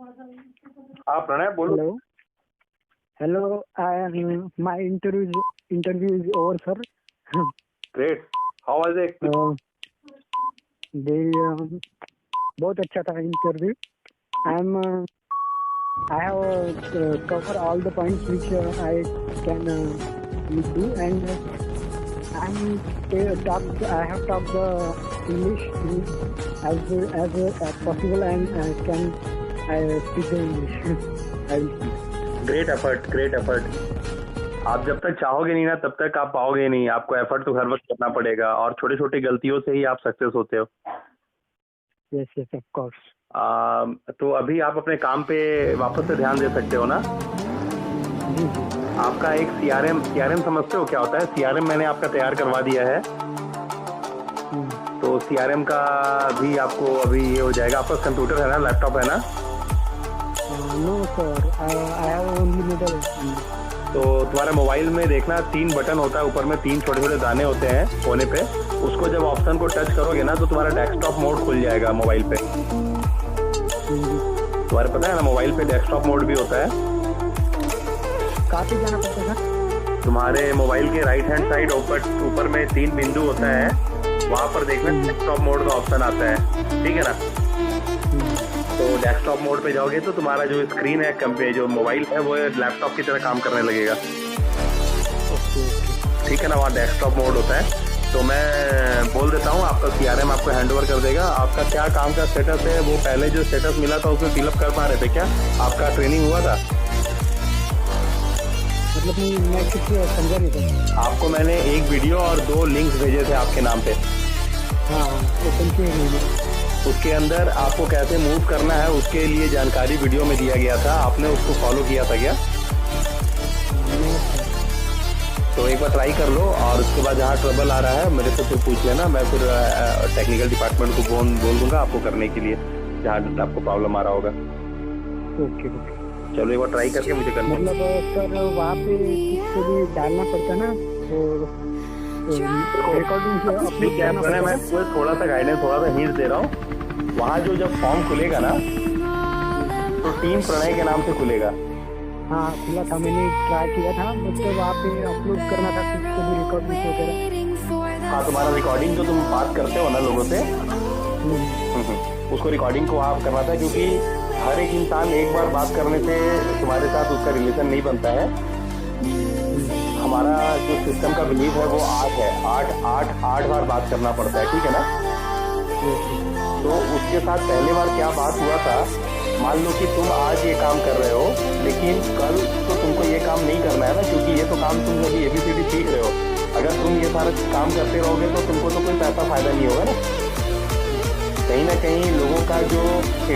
हाँ प्रणय बोलो। Hello. My interview is over, sir. Great, how was it? बहुत अच्छा था interview. I have covered all the points which I can do, and I have talked the English as possible, and I speak the English. I will speak. Great effort, great effort. आप जब तक चाहोगे नहीं ना तब तक आप पाओगे नहीं. आपको एफर्ट तो हर वक्त करना पड़ेगा और छोटी छोटी गलतियों से ही आप सक्सेस होते हो. Yes, of course. तो अभी आप अपने काम पे वापस से ध्यान दे सकते हो ना. आपका एक सीआरएम समझते हो क्या होता है? सीआरएम मैंने आपका तैयार करवा दिया है. तो सीआरएम का भी आपको अभी ये हो जाएगा. आपका कंप्यूटर है ना, लैपटॉप है ना? No sir, I have only middle. तो तुम्हारे मोबाइल में देखना 3 बटन होता है, ऊपर में 3 छोटे छोटे दाने होते हैं कोने पे. उसको जब ऑप्शन को टच करोगे ना तो तुम्हारा डेस्कटॉप मोड खुल जाएगा मोबाइल पे. तुम्हारे पता है ना मोबाइल पे डेस्कटॉप मोड भी होता है. काफी जाना पड़ता है. तुम्हारे मोबाइल के राइट हैंड साइड ऊपर में 3 बिंदु होता है, वहाँ पर देखना डेस्कटॉप मोड का ऑप्शन आता है. ठीक है ना? तो डेस्कटॉप मोड पे जाओगे तो तुम्हारा जो स्क्रीन है, जो मोबाइल है, वो लैपटॉप की तरह काम करने लगेगा. ठीक है ना? वहाँ डेस्कटॉप मोड होता है. तो मैं बोल देता हूँ, आपका सीआरएम आपको हैंडओवर कर देगा. आपका क्या काम का स्टेटस है, वो पहले जो स्टेटस मिला था उसमें फिलअप कर पा रहे थे क्या? आपका ट्रेनिंग हुआ था? मतलब मैं किसी समझा नहीं था. आपको मैंने 1 वीडियो और 2 लिंक्स भेजे थे आपके नाम पे. हाँ, उसके अंदर आपको कैसे मूव करना है उसके लिए जानकारी वीडियो में दिया गया था. आपने उसको फॉलो किया था क्या? तो एक बार ट्राई कर लो और उसके बाद जहाँ ट्रबल आ रहा है मेरे से फिर पूछ लेना. मैं फिर टेक्निकल डिपार्टमेंट को बोल दूंगा आपको करने के लिए जहाँ आपको प्रॉब्लम आ रहा होगा. ओके. चलो एक बार ट्राई करके मुझे करना. मतलब सर वहाँ पे किसको भी डालना पड़ता है ना, तो रिकॉर्डिंग से अपनी क्या है. मैं थोड़ा सा गाइडेंस, थोड़ा सा हिंट दे रहा हूँ. वहाँ जो जब फॉर्म खुलेगा ना तो टीम प्रणय के नाम से खुलेगा. हाँ, खुला था, मैंने ट्राई किया था. मतलब वहाँ पे अपलोड करना था कुछ तो भी रिकॉर्डिंग वगैरह. हाँ, तुम्हारा रिकॉर्डिंग जो तुम बात करते हो ना लोगों से, उसको रिकॉर्डिंग को आप करना था. क्योंकि हर एक इंसान एक बार बात करने से तुम्हारे साथ उसका रिलेशन नहीं बनता है. हमारा जो सिस्टम का बिलीव है वो 8 है. 8 बार बात करना पड़ता है. ठीक है ना? तो उसके साथ पहले बार क्या बात हुआ था, मान लो कि तुम आज ये काम कर रहे हो लेकिन कल तो तुमको ये काम नहीं करना है ना, क्योंकि ये तो काम तुम अभी ABCD सीख रहे हो. अगर तुम ये सारा काम करते रहोगे तो तुमको तो कोई पैसा फायदा नहीं होगा ना. कहीं ना कहीं लोगों का जो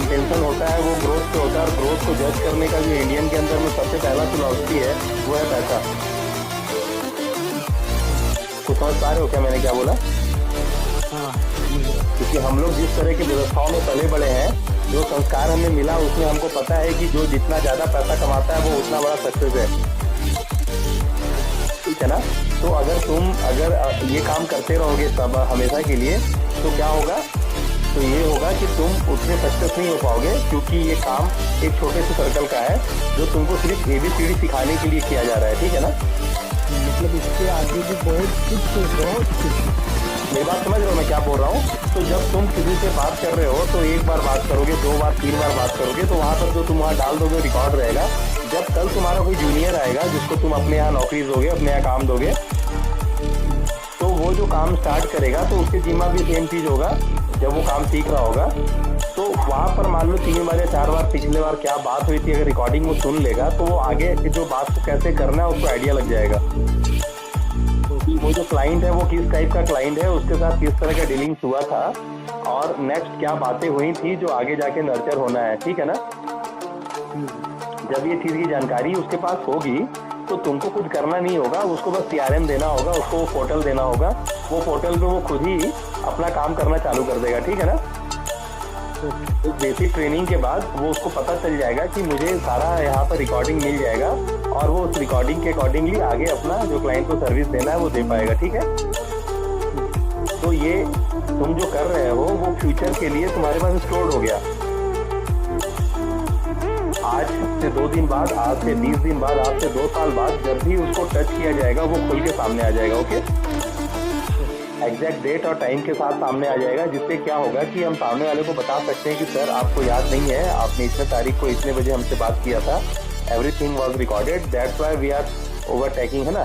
इंटेंशन होता है वो ग्रोथ पे होता है, और ग्रोथ को जज करने का जो इंडियन के अंदर में सबसे पहला फिलॉसफी है वो है पैसा. तो समझ पा रहे हो क्या मैंने क्या बोला? क्योंकि हम लोग जिस तरह की व्यवस्थाओं में पले बड़े हैं, जो संस्कार हमें मिला उसमें हमको पता है कि जो जितना ज्यादा पैसा कमाता है वो उतना बड़ा सक्सेस है. ठीक है ना? तो अगर ये काम करते रहोगे सब हमेशा के लिए तो क्या होगा? तो ये होगा कि तुम उतने सक्सेस नहीं हो पाओगे, क्योंकि ये काम एक छोटे से सर्कल का है जो तुमको सिर्फ ABCD सिखाने के लिए किया जा रहा है. ठीक है ना? मतलब इसके आगे भी बहुत कुछ. मेरी बात समझ रहे हो मैं क्या बोल रहा हूँ? तो जब तुम किसी से बात कर रहे हो तो 1 बार बात करोगे, 2 बार 3 बार बात करोगे, तो वहाँ पर जो तुम वहाँ डाल दोगे रिकॉर्ड रहेगा. जब कल तुम्हारा कोई जूनियर आएगा जिसको तुम अपने यहाँ नौकरी दोगे, अपने यहाँ काम दोगे, तो वो जो काम स्टार्ट करेगा तो उसके जिम्मा भी सेम चीज होगा. जब वो काम सीख रहा होगा तो वहाँ पर मान लो 3 बार या 4 बार पिछले बार क्या बात हुई थी, अगर रिकॉर्डिंग वो सुन लेगा तो वो आगे जो बात को कैसे करना है उसको आइडिया लग जाएगा. वो जो क्लाइंट है वो किस टाइप का क्लाइंट है, उसके साथ किस तरह का डीलिंग्स हुआ था, और नेक्स्ट क्या बातें हुई थी जो आगे जाके नर्चर होना है. ठीक है ना? जब ये चीज़ की जानकारी उसके पास होगी तो तुमको कुछ करना नहीं होगा, उसको बस सीआरएम देना होगा, उसको वो पोर्टल देना होगा. वो पोर्टल पे वो खुद ही अपना काम करना चालू कर देगा. ठीक है ना? तो बेसिक ट्रेनिंग के बाद वो उसको पता चल जाएगा कि मुझे सारा यहाँ पर रिकॉर्डिंग मिल जाएगा, और वो उस रिकॉर्डिंग के अकॉर्डिंगली आगे अपना जो क्लाइंट को सर्विस देना है वो दे पाएगा. ठीक है? तो ये तुम जो कर रहे हो वो फ्यूचर के लिए तुम्हारे पास स्टोर्ड हो गया. से 2 दिन बाद, आज से 20 दिन बाद, आज से 2 साल बाद जब भी उसको टच किया जाएगा वो खुल के सामने आ जाएगा। ओके, एग्जैक्ट डेट और टाइम के साथ सामने आ जाएगा, जिससे क्या होगा कि हम सामने वाले को बता सकते हैं कि सर आपको याद नहीं है, आपने इतने तारीख को इतने बजे हमसे बात किया था, everything was recorded, that's why we are overtaking, है ना।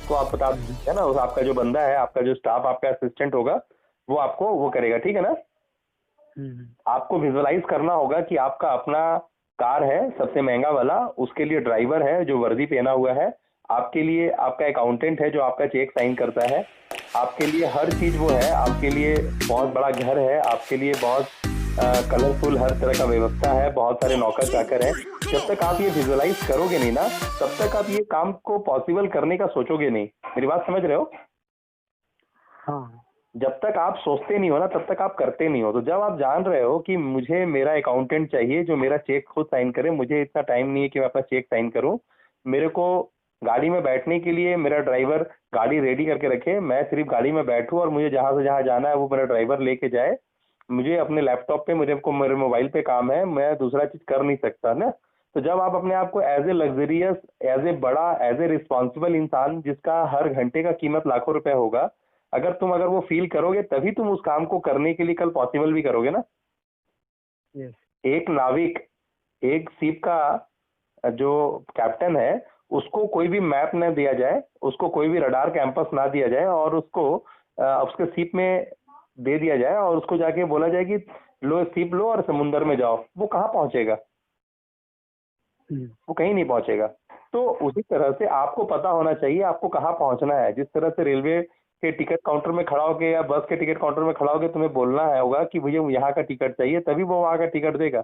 तो आप बता सकते हैं ना, उस आपका जो बंदा है, आपका जो स्टाफ, आपका असिस्टेंट होगा, वो आपको वो करेगा, ठीक है ना। आपको विजुअलाइज करना होगा कि आपका अपना कार है सबसे महंगा वाला, उसके लिए ड्राइवर है जो वर्दी पहना हुआ है, आपके लिए आपका अकाउंटेंट है जो आपका चेक साइन करता है, आपके लिए हर चीज वो है, आपके लिए बहुत बड़ा घर है, आपके लिए बहुत कलरफुल हर तरह का व्यवस्था है, बहुत सारे नौकर चाकर हैं। जब तक आप ये विजुअलाइज करोगे नहीं ना, तब तक आप ये काम को पॉसिबल करने का सोचोगे नहीं। मेरी बात समझ रहे हो? हाँ, जब तक आप सोचते नहीं हो ना, तब तक आप करते नहीं हो। तो जब आप जान रहे हो कि मुझे मेरा अकाउंटेंट चाहिए जो मेरा चेक खुद साइन करे, मुझे इतना टाइम नहीं है कि मैं अपना चेक साइन करूं, मेरे को गाड़ी में बैठने के लिए मेरा ड्राइवर गाड़ी रेडी करके रखे, मैं सिर्फ गाड़ी में बैठूं और मुझे जहां से जहां जाना है वो मेरा ड्राइवर लेके जाए, मुझे अपने लैपटॉप पे, मुझे को मेरे मोबाइल पे काम है, मैं दूसरा चीज कर नहीं सकता ना। तो जब आप अपने आप को as a luxurious, as a बड़ा, एज ए रिस्पॉन्सिबल इंसान जिसका हर घंटे का कीमत लाखों रुपए होगा, अगर वो फील करोगे तभी तुम उस काम को करने के लिए कल पॉसिबल भी करोगे ना। यस, एक नाविक, एक शिप का जो कैप्टन है, उसको कोई भी मैप न दिया जाए, उसको कोई भी रडार कैंपस ना दिया जाए और उसको उसके शिप में दे दिया जाए और उसको जाके बोला जाए कि लो शिप लो और समुद्र में जाओ, वो कहाँ पहुंचेगा? वो कहीं नहीं पहुंचेगा। तो उसी तरह से आपको पता होना चाहिए आपको कहाँ पहुंचना है। जिस तरह से रेलवे के टिकट काउंटर में खड़ा होगे या बस के टिकट काउंटर में खड़ा होगे, तुम्हें बोलना है होगा कि भैया यहाँ का टिकट चाहिए, तभी वो वहाँ का टिकट देगा।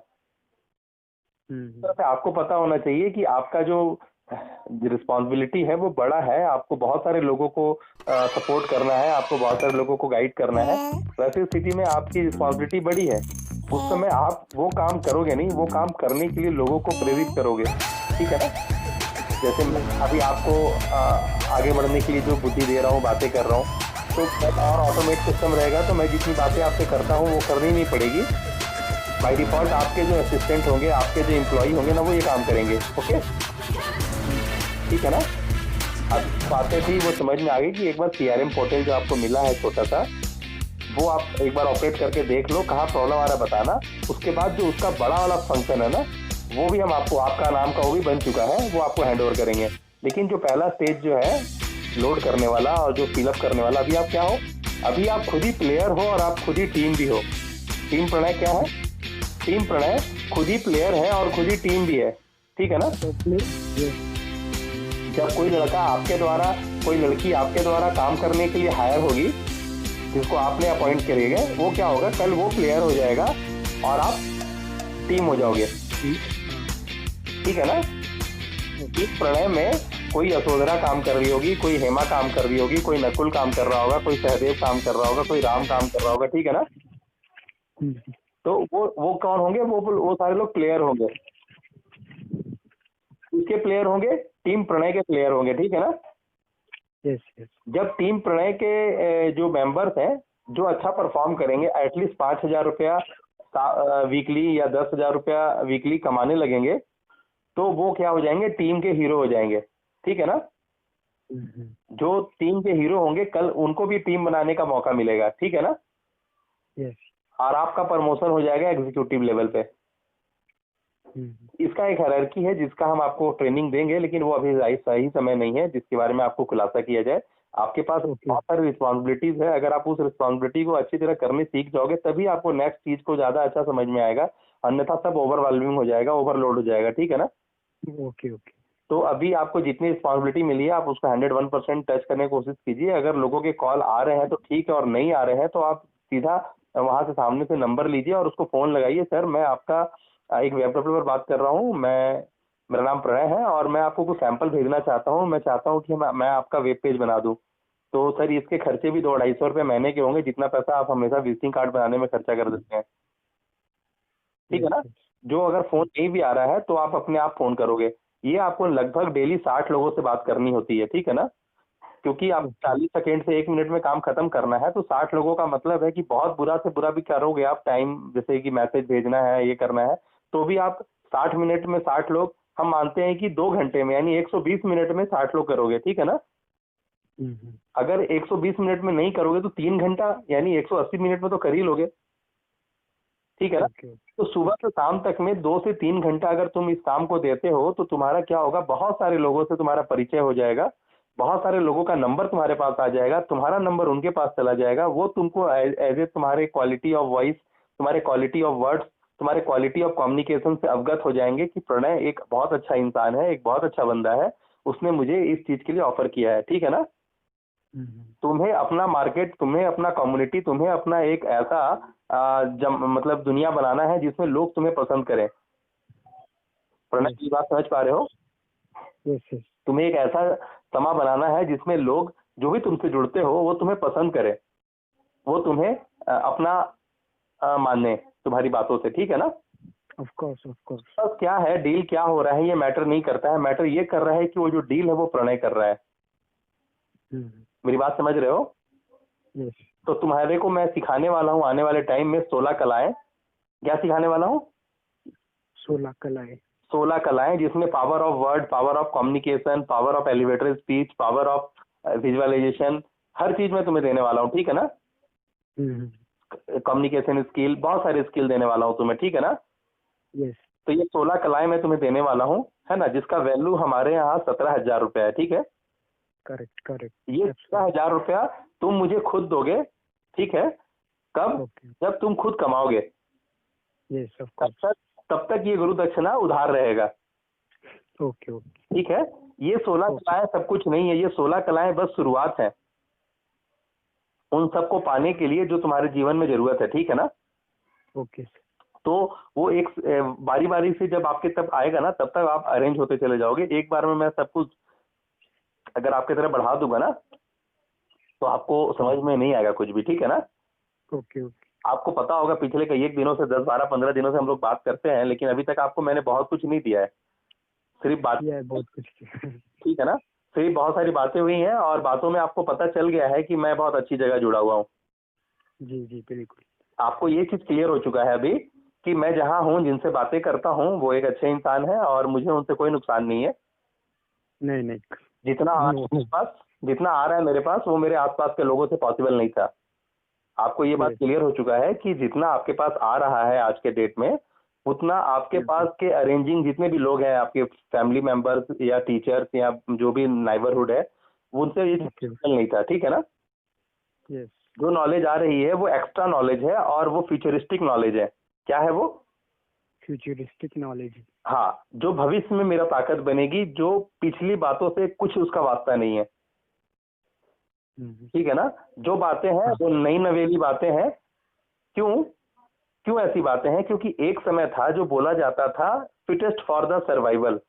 इस तरह से आपको पता होना चाहिए कि आपका जो रिस्पॉन्सिबिलिटी है वो बड़ा है, आपको बहुत सारे लोगों को सपोर्ट करना है, आपको बहुत सारे लोगों को गाइड करना है। वैसी स्थिति में आपकी रिस्पॉन्सिबिलिटी बड़ी है। उस समय आप वो काम करोगे नहीं, वो काम करने के लिए लोगों को प्रेरित करोगे, ठीक है ना। जैसे मैं अभी आपको आगे बढ़ने के लिए जो बुद्धि दे रहा हूँ, बातें कर रहा हूँ, तो और ऑटोमेट सिस्टम रहेगा तो मैं जितनी बातें आपसे करता हूँ वो करनी नहीं पड़ेगी। बाय डिफॉल्ट आपके जो असिस्टेंट होंगे, आपके जो एम्प्लॉई होंगे ना, वो ये काम करेंगे। ओके, ठीक है ना। अब बातें थी वो समझ में आ गई कि एक बार CRM पोर्टल जो आपको मिला है छोटा सा, वो आप एक बार ऑपरेट करके देख लो, कहाँ प्रॉब्लम आ रहा है बताना। उसके बाद जो उसका बड़ा वाला फंक्शन है ना, वो भी हम आपको, आपका नाम का वो भी बन चुका है, वो आपको हैंड ओवर करेंगे। लेकिन जो पहला स्टेज जो है लोड करने वाला और जो फिलअप करने वाला, अभी आप क्या हो, अभी आप खुद ही प्लेयर हो और आप खुद ही टीम भी हो। टीम प्रणय क्या है? टीम प्रणय खुद ही प्लेयर है और खुद ही टीम भी है, ठीक है ना। जब कोई लड़का आपके द्वारा, कोई लड़की आपके द्वारा काम करने के लिए हायर होगी, जिसको आपने अपॉइंट करेंगे, वो क्या होगा, कल वो प्लेयर हो जाएगा और आप टीम हो जाओगे, ठीक है ना। इस प्रणय में कोई यशोधरा काम कर रही होगी, कोई हेमा काम कर रही होगी, कोई नकुल काम कर रहा होगा, कोई सहदेव काम कर रहा होगा, कोई राम काम कर रहा होगा, ठीक है ना। तो वो कौन होंगे? वो सारे लोग प्लेयर होंगे। उसके प्लेयर होंगे, टीम प्रणय के प्लेयर होंगे, ठीक है ना। Yes, yes. जब टीम प्रणय के जो मेंबर्स हैं, जो अच्छा परफॉर्म करेंगे, एटलीस्ट 5,000 रुपया वीकली या 10,000 रुपया वीकली कमाने लगेंगे, तो वो क्या हो जाएंगे, टीम के हीरो हो जाएंगे, ठीक है ना। जो टीम के हीरो होंगे, कल उनको भी टीम बनाने का मौका मिलेगा, ठीक है ना। यस। और आपका प्रमोशन हो जाएगा एग्जीक्यूटिव लेवल पे। इसका एक हायरार्की है जिसका हम आपको ट्रेनिंग देंगे, लेकिन वो अभी सही समय नहीं है जिसके बारे में आपको खुलासा किया जाए। आपके पास बहुत सारी रिस्पॉन्सिबिलिटीज है, अगर आप उस रिस्पॉन्सिबिलिटी को अच्छी तरह करने सीख जाओगे तभी आपको नेक्स्ट चीज को ज्यादा अच्छा समझ में आएगा, अन्यथा सब ओवरवेलमिंग हो जाएगा, ओवरलोड हो जाएगा, ठीक है ना। Okay, okay. तो अभी आपको जितनी रिस्पॉन्सिबिलिटी मिली है आप उसका 101% टच करने की कोशिश कीजिए। अगर लोगों के कॉल आ रहे हैं तो ठीक है, और नहीं आ रहे हैं तो आप सीधा वहां से सामने से नंबर लीजिए और उसको फोन लगाइए, सर मैं आपका एक वेब डेवलपर बात कर रहा हूँ, मेरा नाम प्रणय है और मैं आपको कुछ सैंपल भेजना चाहता हूँ, मैं चाहता हूँ कि मैं आपका वेब पेज बना दूँ। तो सर इसके खर्चे भी 200-250 रुपये महीने के होंगे, जितना पैसा आप हमेशा विजिटिंग कार्ड बनाने में खर्चा कर देते हैं, ठीक है ना। जो अगर फोन नहीं भी आ रहा है तो आप अपने आप फोन करोगे। ये आपको लगभग डेली 60 लोगों से बात करनी होती है, ठीक है ना। क्योंकि आप 40 सेकेंड से 1 मिनट में काम खत्म करना है, तो 60 लोगों का मतलब है कि बहुत बुरा से बुरा भी करोगे आप टाइम, जैसे कि मैसेज भेजना है, ये करना है, तो भी आप 60 मिनट में 60 लोग, हम मानते हैं कि 2 घंटे में यानी 120 मिनट में 60 लोग करोगे, ठीक है ना। अगर 120 मिनट में नहीं करोगे तो 3 घंटा यानी 180 मिनट में तो कर ही लोगे, ठीक है ना। तो सुबह से शाम तक में 2 से 3 घंटा अगर तुम इस काम को देते हो तो तुम्हारा क्या होगा, बहुत सारे लोगों से तुम्हारा परिचय हो जाएगा, बहुत सारे लोगों का नंबर तुम्हारे पास आ जाएगा, तुम्हारा नंबर उनके पास चला जाएगा, वो तुमको एज ए तुम्हारे क्वालिटी ऑफ वॉइस, तुम्हारे क्वालिटी ऑफ वर्ड्स, तुम्हारे क्वालिटी ऑफ कम्युनिकेशन से अवगत हो जाएंगे कि प्रणय एक बहुत अच्छा इंसान है, एक बहुत अच्छा बंदा है, उसने मुझे इस चीज के लिए ऑफर किया है, ठीक है ना। तुम्हें अपना मार्केट, तुम्हें अपना कम्युनिटी, तुम्हें अपना एक ऐसा मतलब दुनिया बनाना है जिसमें लोग तुम्हें पसंद करें। प्रणय की बात समझ पा रहे हो? yes. तुम्हें एक ऐसा समा बनाना है जिसमें लोग जो भी तुमसे जुड़ते हो वो तुम्हें पसंद करें, वो तुम्हें अपना माने तुम्हारी बातों से, ठीक है ना। ऑफ कोर्स बस क्या है, डील क्या हो रहा है ये मैटर नहीं करता है, मैटर ये कर रहा है कि वो जो डील है वो प्रणय कर रहा है। मेरी बात समझ रहे हो? yes. तो तुम्हारे को मैं सिखाने वाला हूँ आने वाले टाइम में 16 कलाएं। क्या सिखाने वाला हूँ? 16 कलाएं जिसमें power of word, power of communication, power of elevator speech, power of visualization, हर चीज में तुम्हें देने वाला हूँ, ठीक है ना। कम्युनिकेशन स्किल, बहुत सारे स्किल देने वाला हूँ तुम्हें, ठीक है ना। yes. तो ये 16 कलाएं मैं तुम्हें देने वाला हूँ, है ना, जिसका वैल्यू हमारे यहाँ 17,000 रुपया है, ठीक है। करेक्ट। ये 17,000 रुपया तुम मुझे खुद दोगे, ठीक है। कब? जब तुम खुद कमाओगे। yes, तब तक ये गुरु दक्षिणा उधार रहेगा। ओके। ठीक है। ये 16 कलाएं सब कुछ नहीं है, ये 16 कलाएं बस शुरुआत है उन सबको पाने के लिए जो तुम्हारे जीवन में जरूरत है, ठीक है ना। ओके। तो वो एक बारी बारी से जब आपके तब आएगा ना, तब तक आप अरेंज होते चले जाओगे। एक बार में मैं सब कुछ अगर आपके तरह बढ़ा दूंगा ना तो आपको समझ में नहीं आएगा कुछ भी, ठीक है ना। ओके। आपको पता होगा पिछले कई एक दिनों से 10, 12, 15 दिनों से हम लोग बात करते हैं, लेकिन अभी तक आपको मैंने बहुत कुछ नहीं दिया है, सिर्फ बात किया है बहुत कुछ। ठीक है ना। सिर्फ बहुत सारी बातें हुई हैं और बातों में आपको पता चल गया है कि मैं बहुत अच्छी जगह जुड़ा हुआ हूँ। जी बिल्कुल। आपको ये चीज क्लियर हो चुका है अभी कि मैं जहाँ हूँ, जिनसे बातें करता हूँ वो एक अच्छे इंसान है और मुझे उनसे कोई नुकसान नहीं है। नहीं। जितना आ रहा है मेरे पास वो मेरे आसपास के लोगों से पॉसिबल नहीं था। आपको ये बात क्लियर हो चुका है कि जितना आपके पास आ रहा है आज के डेट में, उतना आपके पास के अरेंजिंग जितने भी लोग हैं, आपके फैमिली मेंबर्स या टीचर्स या जो भी नाइबरहुड है, उनसे ये पॉसिबल नहीं था, ठीक है ना। जो नॉलेज आ रही है वो एक्स्ट्रा नॉलेज है और वो फ्यूचरिस्टिक नॉलेज है। क्या है वो? Futuristic knowledge. हाँ, जो भविष्य में मेरा ताकत बनेगी, जो पिछली बातों से कुछ उसका वास्ता नहीं है, ठीक है ना। जो बातें हैं वो नई नवेली बातें हैं। क्यों ऐसी बातें हैं? क्योंकि एक समय था जो बोला जाता था फिटेस्ट फॉर द सर्वाइवल।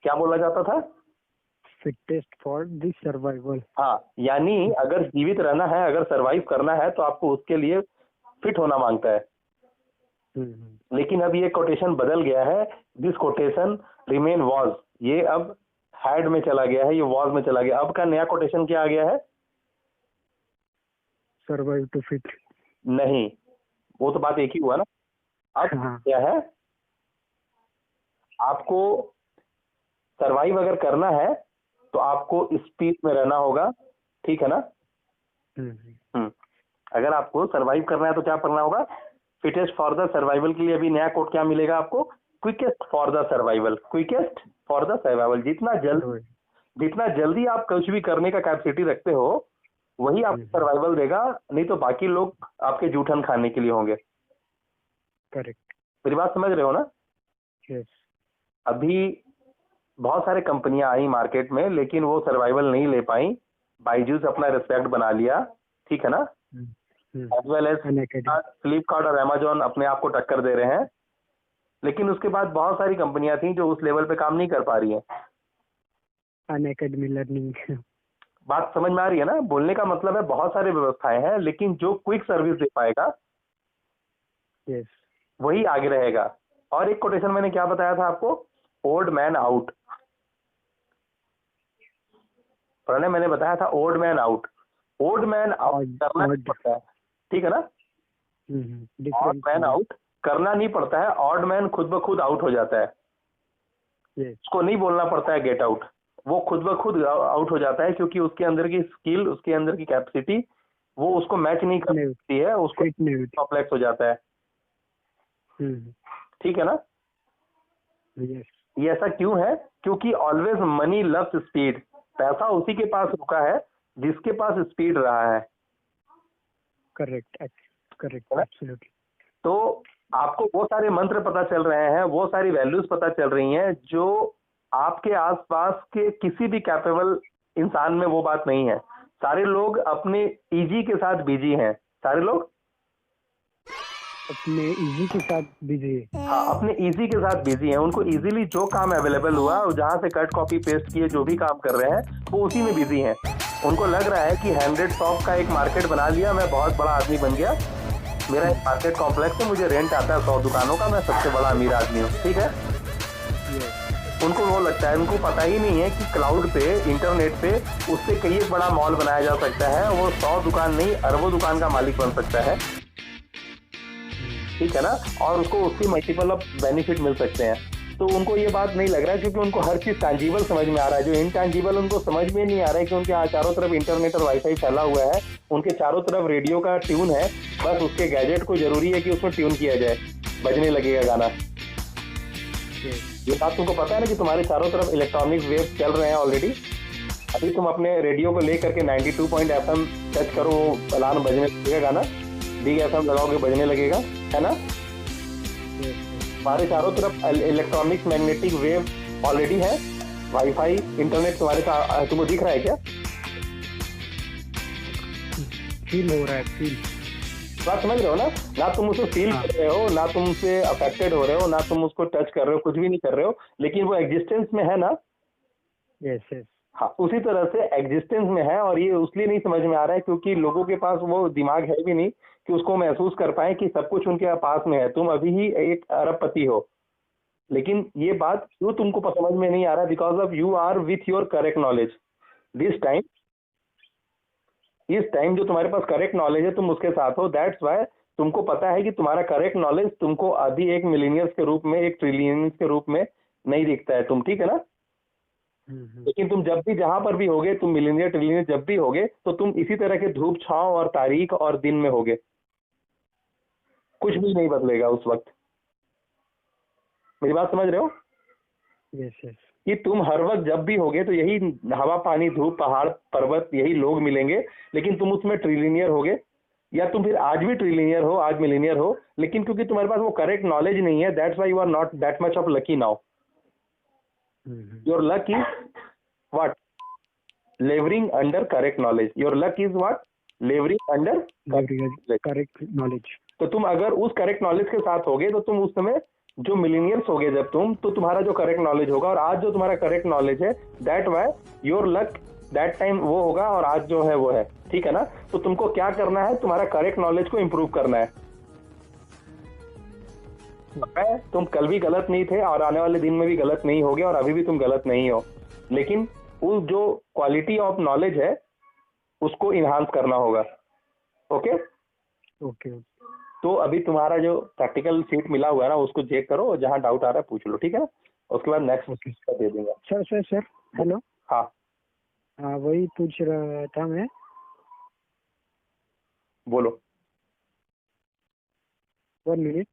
क्या बोला जाता था? Fittest for the survival. हाँ, यानी अगर जीवित रहना है, अगर सरवाइव करना है तो आपको उसके लिए फिट होना मांगता है। लेकिन अब ये कोटेशन बदल गया है। दिस कोटेशन रिमेन वॉज, ये अब हैड में चला गया है, ये वॉज में चला गया। अब का नया कोटेशन क्या आ गया है? Survive to fit. नहीं, वो तो बात एक ही हुआ ना। अब क्या है? आपको सरवाइव अगर करना है तो आपको स्पीड में रहना होगा, ठीक है ना। अगर आपको सरवाइव करना है तो क्या करना होगा? फिटेस्ट फॉर द सर्वाइवल के लिए अभी नया कोड क्या मिलेगा आपको? Quickest for the survival. Quickest for the survival. जितना जल्दी आप कुछ भी करने का कैपेसिटी रखते हो वही आपको सर्वाइवल देगा, नहीं तो बाकी लोग आपके जूठन खाने के लिए होंगे। करेक्ट। मेरी बात समझ रहे हो ना? यस। अभी बहुत सारे कंपनियां आई मार्केट में, लेकिन वो सर्वाइवल नहीं ले पाई। बायजूस अपना रिस्पेक्ट बना लिया, ठीक है ना। एज वेल एज फ्लिपकार्ट और अमेजोन अपने आप को टक्कर दे रहे हैं, लेकिन उसके बाद बहुत सारी कंपनियां थी जो उस लेवल पे काम नहीं कर पा रही हैं। Unacademy learning. बात समझ में आ रही है ना? बोलने का मतलब है बहुत सारी व्यवस्थाएं हैं, लेकिन जो क्विक सर्विस दे पाएगा वही आगे रहेगा। और एक कोटेशन मैंने क्या बताया था आपको? Old man out. प्रणय, मैंने बताया था old man out. Old man out करना पड़ता है, ठीक है ना। ओल्ड मैन आउट करना नहीं पड़ता है, ऑड मैन खुद ब खुद आउट हो जाता है, yes, उसको नहीं बोलना पड़ता है गेट आउट, वो खुद ब खुद आउट हो जाता है, क्योंकि उसके अंदर की स्किल, उसके अंदर की कैपेसिटी वो उसको मैच नहीं कर नहीं सकती है, उसको fit नहीं होती। कॉम्प्लेक्स हो जाता है। ठीक है ना? yes, ये ऐसा क्यों है? क्योंकि ऑलवेज मनी लव्स स्पीड, पैसा उसी के पास रुका है जिसके पास स्पीड रहा है। correct, correct, है ना? absolutely, तो आपको वो सारे मंत्र पता चल रहे हैं, वो सारी वैल्यूज पता चल रही हैं जो आपके आसपास के किसी भी कैपेबल इंसान में वो बात नहीं है। सारे लोग अपने इजी के साथ बिजी हैं, सारे लोग अपने इजी के साथ बिजी है। हाँ अपने इजी के साथ बिजी हैं, उनको इजीली जो काम अवेलेबल हुआ और जहां से कट कॉपी पेस्ट किए जो भी काम कर रहे हैं वो उसी में बिजी हैं। उनको लग रहा है कि 100 शॉप का एक मार्केट बना लिया, मैं बहुत बड़ा आदमी बन गया, मेरा एक मार्केट कॉम्प्लेक्स है, मुझे रेंट आता है 100 दुकानों का, मैं सबसे बड़ा अमीर आदमी हूँ। ठीक है, उनको वो लगता है, उनको पता ही नहीं है कि क्लाउड पे, इंटरनेट पे उससे कई एक बड़ा मॉल बनाया जा सकता है, वो 100 दुकान नहीं अरबों दुकान का मालिक बन सकता है। ठीक है ना? और उसको उसकी मल्टीपल ऑफ बेनिफिट मिल सकते हैं। तो उनको ये बात नहीं लग रहा है, क्योंकि उनको हर चीज टैंजिबल समझ में आ रहा है, जो इनटैंजिबल उनको समझ में नहीं आ रहा है कि उनके चारों तरफ इंटरनेट और वाईफाई फैला हुआ है, उनके चारों तरफ रेडियो का ट्यून है, बस उसके गैजेट को जरूरी है कि उसमें ट्यून किया जाए, बजने लगेगा गाना। ये बात तुमको पता है ना कि तुम्हारे चारों तरफ इलेक्ट्रॉनिक वेव चल रहे हैं ऑलरेडी। अभी तुम अपने रेडियो को लेकर के 92.FM टच करो, वो अलार्म बजने लगेगा, गाना बिग FM लगाओगे बजने लगेगा, है ना? तुम्हारे चारों तरफ इलेक्ट्रॉनिक मैग्नेटिक वेव ऑलरेडी है, वाईफाई इंटरनेट तुम्हारे तुमको दिख रहा है क्या? फील हो रहा है, फील बात समझ रहे हो ना? ना तुम उसको फील कर रहे हो, ना तुम उससे अफेक्टेड हो रहे हो, ना तुम उसको टच कर रहे हो, कुछ भी नहीं कर रहे हो, लेकिन वो एग्जिस्टेंस में है ना? यस यस, हाँ, उसी तरह से एग्जिस्टेंस में है, और ये इसलिए नहीं समझ में आ रहा है क्योंकि लोगों के पास वो दिमाग है भी नहीं कि उसको महसूस कर पाए कि सब कुछ उनके पास में है। तुम अभी ही एक अरबपति हो, लेकिन ये बात क्यों तुमको समझ में नहीं आ रहा? Because of you are with your correct knowledge. This time, इस टाइम जो तुम्हारे पास करेक्ट नॉलेज है तुम उसके साथ हो, दैट्स वाई तुमको पता है कि तुम्हारा करेक्ट नॉलेज तुमको अभी एक मिलीनियर्स के रूप में, एक ट्रिलियंस के रूप में नहीं दिखता है तुम, ठीक है ना? लेकिन तुम जब भी जहां पर भी होगे, तुम मिलीनियर ट्रिलियन जब भी होगे, तो तुम इसी तरह के धूप छांव और तारीख और दिन में होगे, कुछ भी नहीं बदलेगा उस वक्त। मेरी बात समझ रहे हो? यस यस, कि तुम हर वक्त जब भी होगे तो यही हवा पानी धूप पहाड़ पर्वत यही लोग मिलेंगे, लेकिन तुम उसमें ट्रिलियनियर होगे, या तुम फिर आज भी ट्रिलियनियर हो, आज मिलीनियर हो, लेकिन क्योंकि तुम्हारे पास वो करेक्ट नॉलेज नहीं है, that's why you are not that much of lucky now. Your luck is what? Levering under correct knowledge. Your luck is what? Levering under correct knowledge. तो तुम अगर उस करेक्ट नॉलेज के साथ होगे तो तुम उस समय जो मिलीनियर्स होगे जब तुम, तो तुम्हारा जो करेक्ट नॉलेज होगा, और आज जो तुम्हारा करेक्ट नॉलेज है, that why your luck that time वो होगा, और आज जो है वो है। ठीक है ना? तो तुमको क्या करना है? तुम्हारा करेक्ट नॉलेज को इम्प्रूव करना है। तुम कल भी गलत नहीं थे, और आने वाले दिन में भी गलत नहीं होगे, और अभी भी तुम गलत नहीं हो, लेकिन उस जो क्वालिटी ऑफ नॉलेज है उसको इन्हांस करना होगा। ओके ओके, तो अभी तुम्हारा जो प्रैक्टिकल सीट मिला हुआ है ना, उसको चेक करो, जहां डाउट आ रहा है पूछ लो, ठीक है? उसके बाद नेक्स्ट दे दूंगा। Sir hello. हाँ हाँ, वही पूछ रहा था मैं। बोलो। 1 मिनट।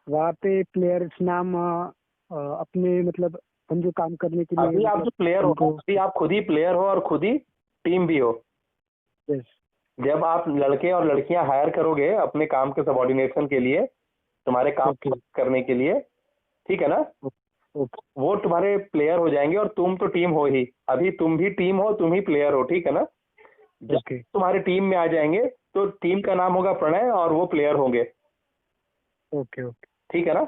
वहाँ पे प्लेयर्स नाम अपने मतलब हम जो काम करने के लिए, अभी आप जो प्लेयर हो, अभी आप खुद ही प्लेयर हो और खुद ही टीम भी हो। यस। जब आप लड़के और लड़कियां हायर करोगे अपने काम के सबऑर्डिनेशन के लिए, तुम्हारे काम करने के लिए, ठीक है ना, वो तुम्हारे प्लेयर हो जाएंगे, और तुम तो टीम हो ही। अभी तुम भी टीम हो, तुम ही प्लेयर हो, ठीक है ना? जब तुम्हारे टीम में आ जाएंगे तो टीम का नाम होगा प्रणय, और वो प्लेयर होंगे। ओके ओके, ठीक है ना?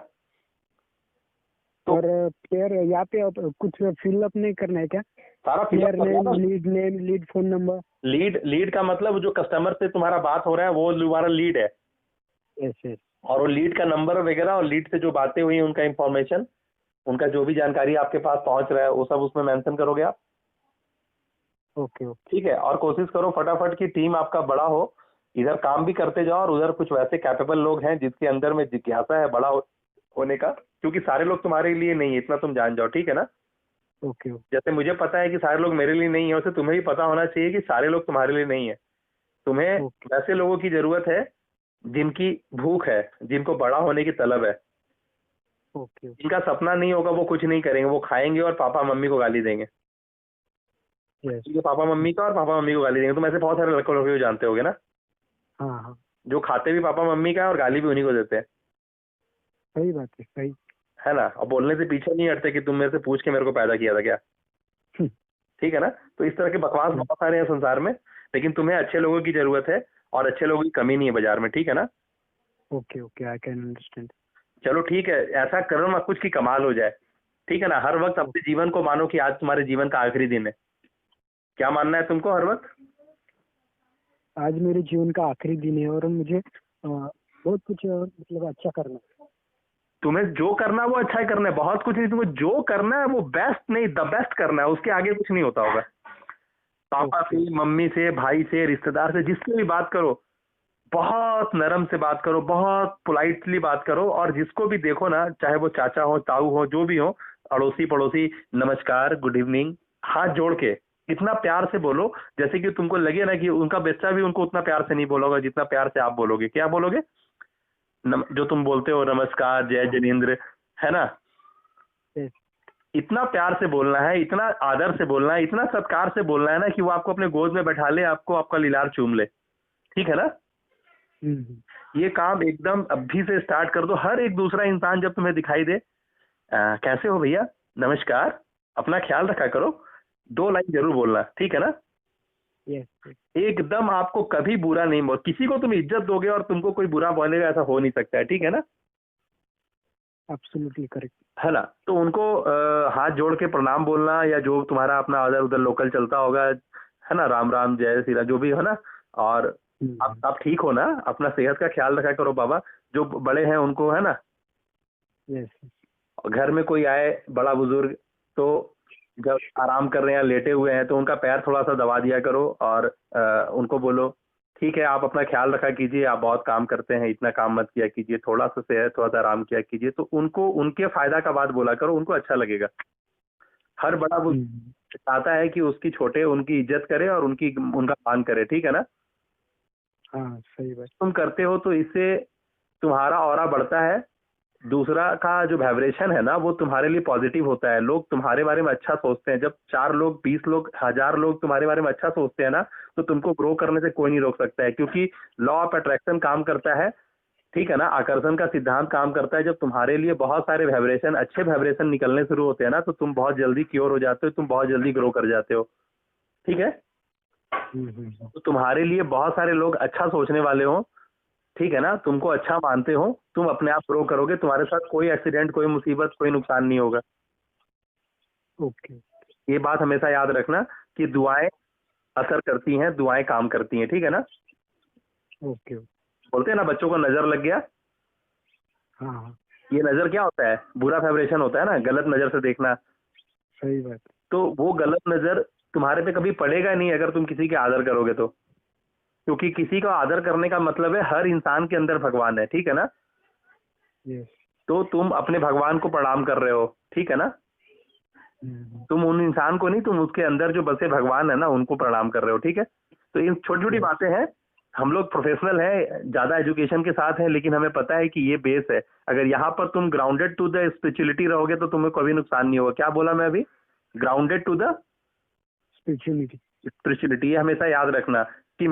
तो और प्लेयर यहाँ पे कुछ फिलअप नहीं करना है क्या? सारा player name, lead phone number. Lead का मतलब जो कस्टमर से तुम्हारा बात हो रहा है वो तुम्हारा लीड है। Yes yes. और वो लीड का नंबर वगैरह, और लीड से जो बातें हुई उनका इंफॉर्मेशन, उनका जो भी जानकारी आपके पास पहुंच रहा है वो सब उसमें मेंशन करोगे आप। ओके ओके, ठीक है? और कोशिश करो फटाफट की टीम आपका बड़ा हो, इधर काम भी करते जाओ और उधर कुछ वैसे कैपेबल लोग हैं जिसके अंदर में जिज्ञासा है बड़ा होने का, क्योंकि सारे लोग तुम्हारे लिए नहीं है, इतना तुम जान जाओ, ठीक है ना। ओके जैसे मुझे पता है कि सारे लोग मेरे लिए नहीं है, वैसे तुम्हें भी पता होना चाहिए कि सारे लोग तुम्हारे लिए नहीं है। तुम्हें ओके वैसे लोगों की जरूरत है जिनकी भूख है, जिनको बड़ा होने की तलब है, ओके जिनका सपना नहीं होगा वो कुछ नहीं करेंगे, वो खाएंगे और पापा मम्मी को गाली देंगे। यस। ये पापा मम्मी का और पापा मम्मी को गाली देंगे। तुम ऐसे बहुत सारे लड़कों को जानते होगे ना, हाँ हाँ, जो खाते भी पापा मम्मी का है और गाली भी उन्हीं को देते हैं, सही बात है, सही। है ना। और बोलने से पीछे नहीं हटते कि तुम मेरे से पूछ के मेरे को पैदा किया था क्या, हम्म, ठीक है ना। तो इस तरह के बकवास बहुत सारे हैं संसार में, लेकिन तुम्हें अच्छे लोगों की जरूरत है और अच्छे लोगों की कमी नहीं है बाजार में, ठीक है ना। Okay okay, I can understand. चलो ठीक है, ऐसा करो ना कुछ की कमाल हो जाए, ठीक है ना। हर वक्त अपने जीवन को मानो कि आज तुम्हारे जीवन का आखिरी दिन है। क्या मानना है तुमको हर वक्त? आज मेरे जीवन का आखिरी दिन है और मुझे बहुत कुछ मतलब अच्छा करना है। तुम्हें जो करना है वो अच्छा ही करना है, बहुत कुछ नहीं, तुम्हें जो करना है वो बेस्ट नहीं द बेस्ट करना है, उसके आगे कुछ नहीं होता होगा। पापा से, मम्मी से, भाई से, रिश्तेदार से, जिससे भी बात करो बहुत नरम से बात करो, बहुत पोलाइटली बात करो, और जिसको भी देखो ना, चाहे वो चाचा हो, ताऊ हो, जो भी हो, अड़ोसी पड़ोसी, नमस्कार, गुड इवनिंग, हाथ जोड़ के इतना प्यार से बोलो जैसे कि तुमको लगे ना कि उनका बच्चा भी उनको उतना प्यार से नहीं बोलोगा जितना प्यार से आप बोलोगे। क्या बोलोगे? जो तुम बोलते हो नमस्कार, जय जिनेंद्र, है ना, Yes, इतना प्यार से बोलना है, इतना आदर से बोलना है, इतना सत्कार से बोलना है ना कि वो आपको अपने गोद में बैठा ले, आपको आपका लीलार चूम ले, ठीक है ना। ये काम एकदम अभी से स्टार्ट कर दो। हर एक दूसरा इंसान जब तुम्हें दिखाई दे, कैसे हो भैया, नमस्कार, अपना ख्याल रखा करो, 2 लाइन जरूर बोलना, ठीक है ना। yes, yes, एकदम आपको कभी बुरा नहीं बोल, किसी को तुम इज्जत दोगे और तुमको कोई बुरा बोलेगा, ऐसा हो नहीं सकता है, ठीक है ना। absolutely correct. है ना। तो उनको हाथ जोड़ के प्रणाम बोलना, या जो तुम्हारा अपना उधर उधर लोकल चलता होगा, है ना, राम राम, जय श्री राम, जो भी है ना। और आप ठीक हो ना, अपना सेहत का ख्याल रखा करो बाबा, जो बड़े हैं उनको, है ना। Yes, घर में कोई आए बड़ा बुजुर्ग, तो जब आराम कर रहे हैं, लेटे हुए हैं, तो उनका पैर थोड़ा सा दबा दिया करो और उनको बोलो ठीक है, आप अपना ख्याल रखा कीजिए, आप बहुत काम करते हैं, इतना काम मत किया कीजिए, थोड़ा सा सेहत, थोड़ा सा आराम किया कीजिए। तो उनको उनके फायदा का बात बोला करो, उनको अच्छा लगेगा। हर बड़ा बुजुर्ग चाहता है कि उसकी छोटे उनकी इज्जत करे और उनका मान करे, ठीक है ना। हाँ सही बात। तुम करते हो तो इससे तुम्हारा ऑरा बढ़ता है, दूसरा का जो वाइब्रेशन है ना वो तुम्हारे लिए पॉजिटिव होता है, लोग तुम्हारे बारे में अच्छा सोचते हैं। जब 4 लोग, 20 लोग, 1000 लोग तुम्हारे बारे में अच्छा सोचते हैं ना, तो तुमको ग्रो करने से कोई नहीं रोक सकता है, क्योंकि लॉ ऑफ अट्रैक्शन काम करता है, ठीक है ना। आकर्षण का सिद्धांत काम करता है। जब तुम्हारे लिए बहुत सारे वाइब्रेशन, अच्छे वाइब्रेशन निकलने शुरू होते हैं ना, तो तुम बहुत जल्दी क्योर हो जाते हो, तुम बहुत जल्दी ग्रो कर जाते हो, ठीक है। तो तुम्हारे लिए बहुत सारे लोग अच्छा सोचने वाले हो, ठीक है ना, तुमको अच्छा मानते हो, तुम अपने आप ग्रो करोगे, तुम्हारे साथ कोई एक्सीडेंट, कोई मुसीबत, कोई नुकसान नहीं होगा। ओके, ये बात हमेशा याद रखना कि दुआएं असर करती हैं, दुआएं काम करती हैं, ठीक है ना। ओके, बोलते हैं ना बच्चों को नजर लग गया, हाँ ये नजर क्या होता है? बुरा वाइब्रेशन होता है ना, गलत नजर से देखना। सही बात। तो वो गलत नजर तुम्हारे पे कभी पड़ेगा नहीं अगर तुम किसी के आदर करोगे तो, क्योंकि किसी का आदर करने का मतलब है हर इंसान के अंदर भगवान है, ठीक है ना। यस, तो तुम अपने भगवान को प्रणाम कर रहे हो, ठीक है ना। तुम उन इंसान को नहीं, तुम उसके अंदर जो बसे भगवान है ना उनको प्रणाम कर रहे हो, ठीक है। तो इन छोटी छोटी बातें हैं, हम लोग प्रोफेशनल हैं, ज्यादा एजुकेशन के साथ हैं, लेकिन हमें पता है कि ये बेस है। अगर यहाँ पर तुम ग्राउंडेड टू द स्पिरिचुअलिटी रहोगे तो तुम्हें कभी नुकसान नहीं होगा। क्या बोला मैं अभी? Grounded to the spirituality. Spirituality, ये हमेशा याद रखना कि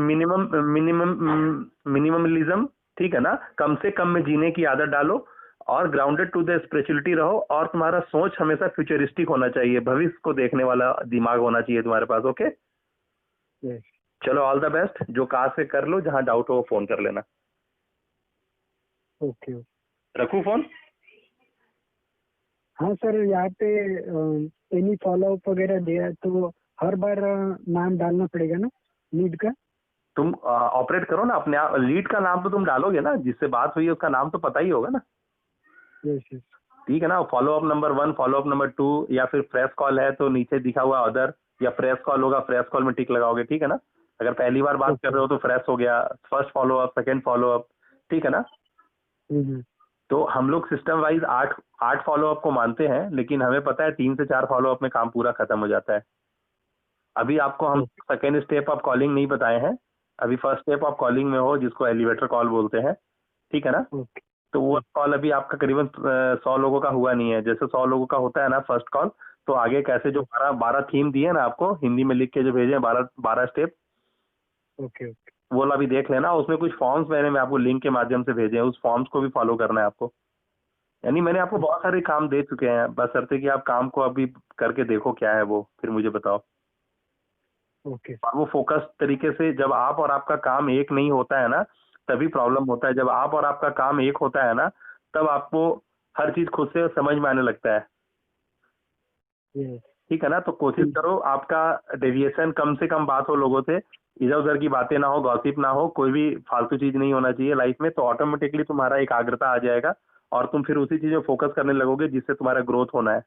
मिनिमलिज्म, ठीक है ना, कम से कम में जीने की आदत डालो, और ग्राउंडेड टू द स्पिरिचुअलिटी रहो, और तुम्हारा सोच हमेशा फ्यूचरिस्टिक होना चाहिए, भविष्य को देखने वाला दिमाग होना चाहिए तुम्हारे पास, ओके। यस, चलो ऑल द बेस्ट, जो कहा से कर लो, जहां डाउट हो फोन कर लेना। ओके। रखूं फोन? हाँ सर, यहाँ पे एनी फॉलोअप वगैरह दिया तो हर बार नाम डालना पड़ेगा ना लीड का? तुम ऑपरेट करो ना अपने आप, लीड का नाम तो तुम डालोगे ना, जिससे बात हुई है उसका नाम तो पता ही होगा ना। यस यस, ठीक है ना। फॉलोअप नंबर 1, फॉलोअप नंबर 2, या फिर फ्रेश कॉल है तो नीचे दिखा हुआ अदर, या फ्रेश कॉल होगा, फ्रेश कॉल में टिक लगाओगे, ठीक है ना। अगर पहली बार बात कर रहे हो तो फ्रेश हो गया, first follow up, second follow up, ठीक है ना। तो हम लोग सिस्टम वाइज 8 फॉलो अप को मानते हैं, लेकिन हमें पता है 3 से 4 फॉलो अप में काम पूरा खत्म हो जाता है। अभी आपको हम सेकेंड स्टेप ऑफ कॉलिंग नहीं बताए हैं, अभी फर्स्ट स्टेप ऑफ कॉलिंग में हो, जिसको एलिवेटर कॉल बोलते हैं, ठीक है ना। तो वो कॉल अभी आपका करीबन 100 लोगों का हुआ नहीं है। जैसे 100 लोगों का होता है ना फर्स्ट कॉल, तो आगे कैसे जो 12 थीम दिए ना आपको हिंदी में लिख के जो भेजे 12 स्टेप, वो वाला भी देख लेना। उसमें कुछ फॉर्म्स मैं आपको लिंक के माध्यम से भेजे हैं, उस फॉर्म्स को भी फॉलो करना है आपको। यानी मैंने आपको बहुत सारे काम दे चुके हैं, बस शर्त है कि आप काम को अभी करके देखो क्या है वो, फिर मुझे बताओ। और वो फोकस तरीके से, जब आप और आपका काम एक नहीं होता है ना तभी प्रॉब्लम होता है। जब आप और आपका काम एक होता है ना तब आपको हर चीज खुद से समझ में आने लगता है, ठीक है ना। तो कोशिश करो आपका डेविएशन कम से कम बात हो लोगों से, इधर उधर की बातें ना हो, गॉसिप ना हो, कोई भी फालतू चीज नहीं होना चाहिए लाइफ में। तो ऑटोमेटिकली तुम्हारा एकाग्रता आ जाएगा और तुम फिर उसी चीज में फोकस करने लगोगे जिससे तुम्हारा ग्रोथ होना है।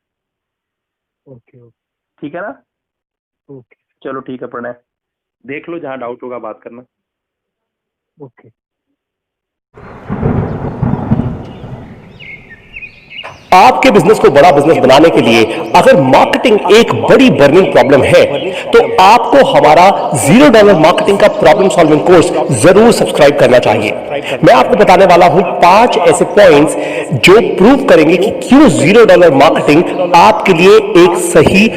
ठीक है ना। चलो ठीक है प्रणय, देख लो जहाँ डाउट होगा बात करना। आपके बिजनेस को बड़ा बिजनेस बनाने के लिए अगर मार्केटिंग एक बड़ी बर्निंग प्रॉब्लम है तो आपको हमारा $0 मार्केटिंग का प्रॉब्लम सॉल्विंग कोर्स जरूर सब्सक्राइब करना चाहिए। मैं आपको बताने वाला हूं 5 ऐसे पॉइंट्स जो प्रूव करेंगे कि क्यों $0 मार्केटिंग आपके लिए एक सही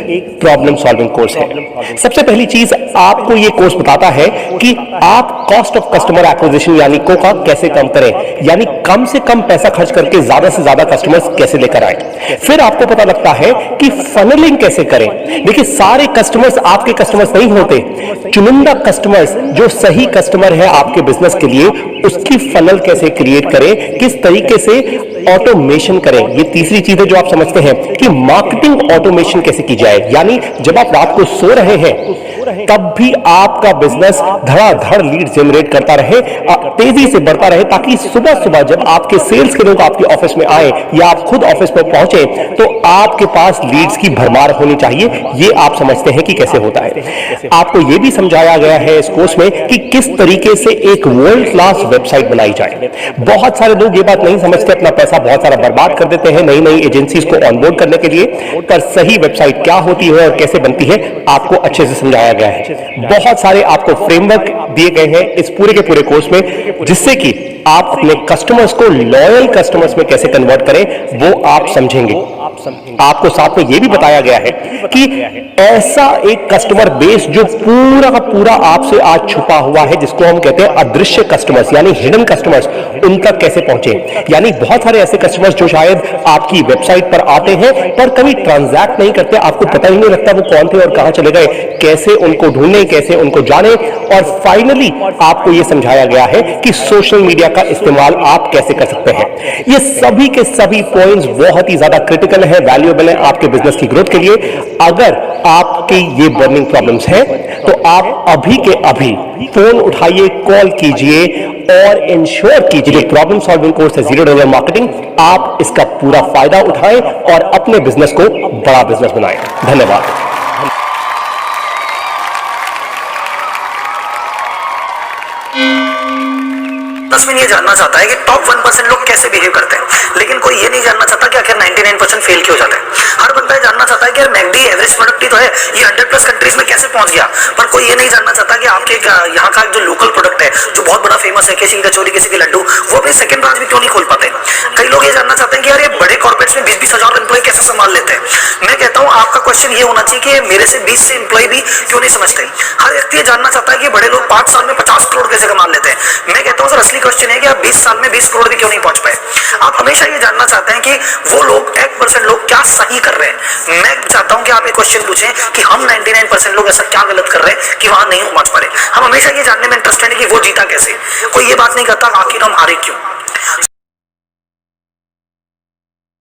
प्रॉब्लम सॉल्विंग कोर्स है। सबसे पहली चीज आपको यह कोर्स बताता है कि आप कॉस्ट ऑफ कस्टमर एक्विजिशन यानी कोका कैसे कम करें, यानी कम से कम पैसा खर्च करके ज्यादा से ज्यादा कस्टमर्स कैसे लेकर आए। फिर आपको पता लगता है कि फनलिंग कैसे करें। देखिए सारे कस्टमर्स आपके कस्टमर्स नहीं होते, चुनिंदा कस्टमर्स जो सही कस्टमर है आपके बिजनेस के लिए उसकी फनल कैसे क्रिएट करें, किस तरीके से ऑटोमेशन करें। ये तीसरी चीज है जो आप समझते हैं कि मार्केटिंग ऑटोमेशन कैसे की जाए, यानी जब आप रात को सो रहे हैं तब भी आपका बिजनेस धड़ाधड़ लीड जनरेट करता रहे, तेजी से बढ़ता रहे, ताकि सुबह सुबह जब आपके सेल्स के लोग आपके ऑफिस में आए या आप खुद ऑफिस में पहुंचे तो आपके पास लीड्स की भरमार होनी चाहिए। ये आप समझते हैं कि कैसे होता है। आपको यह भी समझाया गया है इस कोर्स में कि किस तरीके से एक वर्ल्ड क्लास वेबसाइट बनाई जाए। बहुत सारे लोग ये बात नहीं समझते, अपना पैसा बहुत सारा बर्बाद कर देते हैं नई नई एजेंसीज को ऑनबोर्ड करने के लिए, पर सही वेबसाइट क्या होती है और कैसे बनती है आपको अच्छे से समझाया गया है। बहुत सारे आपको फ्रेमवर्क दिए गए हैं इस पूरे के पूरे कोर्स में, जिससे कि आप अपने कस्टमर्स को लॉयल कस्टमर्स में कैसे कन्वर्ट करें वो आप समझेंगे। आपको साथ में यह भी बताया गया है कि ऐसा एक कस्टमर बेस जो पूरा का पूरा आपसे आज छुपा हुआ है, जिसको हम कहते हैं अदृश्य कस्टमर्स यानी हिडन कस्टमर्स, उन तक कैसे पहुंचे। यानी बहुत सारे ऐसे कस्टमर्स जो शायद आपकी वेबसाइट पर आते हैं पर कभी ट्रांजैक्ट नहीं करते, आपको पता ही नहीं लगता वो कौन थे और कहां चले गए, कैसे उनको ढूंढने, कैसे उनको जाने। और फाइनली आपको यह समझाया गया है कि सोशल मीडिया का इस्तेमाल आप कैसे कर सकते हैं। ये सभी के सभी पॉइंट्स बहुत ही ज्यादा क्रिटिकल है, वैल्यूएबल है आपके बिजनेस की ग्रोथ के लिए। अगर आपकी ये बर्निंग प्रॉब्लम्स है तो आप अभी के अभी फोन उठाइए, कॉल कीजिए और इंश्योर कीजिए प्रॉब्लम सॉल्विंग कोर्स है $0 मार्केटिंग, आप इसका पूरा फायदा उठाएं और अपने बिजनेस को बड़ा बिजनेस बनाएं। धन्यवाद। ये जानना चाहता है कि टॉप 1% लोग कैसे बिहेव करते हैं, लेकिन कोई ये नहीं जानना चाहता कि आखिर 99% फेल क्यों जाते हैं। हर बंदा ये जानना चाहता है कि यार मैकडी एवरेज प्रोडक्ट ही तो है, ये 100+ कंट्रीज में कैसे पहुंच गया। पर कोई ये नहीं जानना चाहता कि आपके यहाँ का जो लोकल प्रोडक्ट है जो बहुत बड़ा फेमस है, किसी की कचौरी, किसी की लड्डू, वो अपनी सेकंड ब्रांच भी क्यों नहीं खोल पाते। कई लोग ये जानना चाहते हैं कि यार ये बड़े कॉर्पोरेट्स में 20-20 हजार एम्प्लॉय कैसे संभाल लेते हैं। मैं कहता हूँ आपका क्वेश्चन ये होना चाहिए कि मेरे से 20 से एम्प्लॉय भी क्यों नहीं समझते। हर व्यक्ति ये जानना चाहता है कि बड़े लोग 5 साल में 50 करोड़ कैसे कमा लेते हैं। मैं कहता हूँ सर असली क्वेश्चन है कि आप 20 साल में 20 करोड़ भी क्यों नहीं पहुंच पाए। आप हमेशा ये जानना चाहते हैं कि वो लोग 1% लोग क्या सही कर रहे हैं। मैं चाहता हूं कि आप एक क्वेश्चन पूछें कि हम 99% लोग ऐसा क्या गलत कर रहे हैं कि वहां नहीं पहुंच पा रहे। हम हमेशा ये जानने में इंटरेस्टेड है कि वो जीता कैसे। कोई ये बात नहीं करता आखिर हम हारे क्यों।